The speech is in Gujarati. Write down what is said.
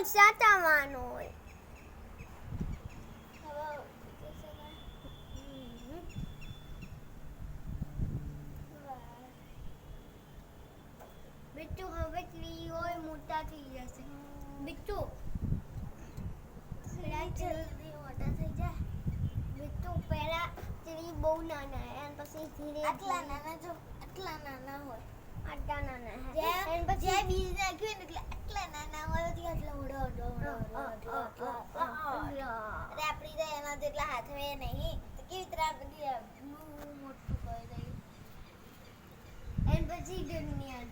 સાચવવાનો હોય. બિટ્ટુ હવે ટ્રી હોય મોટા થઈ જશે. બિટ્ટુ જલ્દી મોટા થઈ જાય. બિટ્ટુ પહેલા ટ્રી બહુ નાના અને પછી ધીરે આટલા નાના જો આટલા નાના હોય. આટલા નાના અને પછી જે બીજ નાખ્યું ને એટલે આટલા નાના હોય તો આટલા મોટા અરે આપણી તો એના જેટલા હાથવે નહીં તો કેવી રીતે બધી મોટું કરી દઈએ. અને પછી દુનિયા